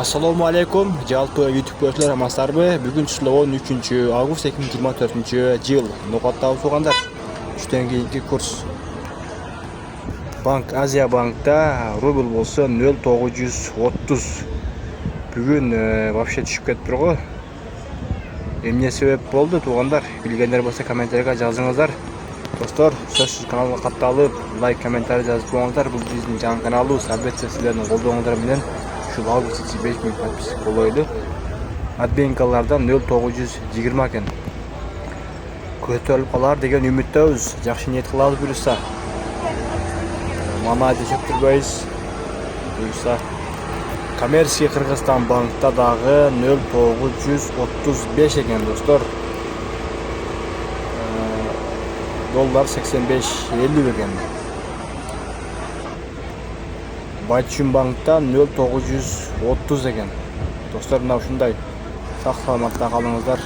Assalomu alaykum. Жалпы YouTube көрүүчүлөр амансыздарбы? Бүгүн числоо 13 август 2024 жыл. Нокаттабы тугандар. Үчтөн кийинки курс. Банк Азия банкта рубль болсо 0,930. Бүгүн вообще түшүп кетиптир го. Эмне себеп болду тугандар? Билгендер болсо комментарийга жазыңыздар. Достор, сөзсүз каналга катталып, лайк, комментарий жазып коюңуздар. Бул биздин жаңы каналыбыз. Албетте силердин колдооңуздар менен ушул август 5000 подписчик болойлу. Адбенкалардан 0,920 экен. Көтөрүлүп калар деген үмүттөбүз. Жакшы ниет кылабыз буюрса. Мана дешеп турбайбыз. Буюрса Коммерческий Кыргызстан банкта дагы 0,935 экен достор. Доллар 85.50 экен. Байчун банкта 0,930 экен. Достор, мына ушундай сак саламатта калыңыздар.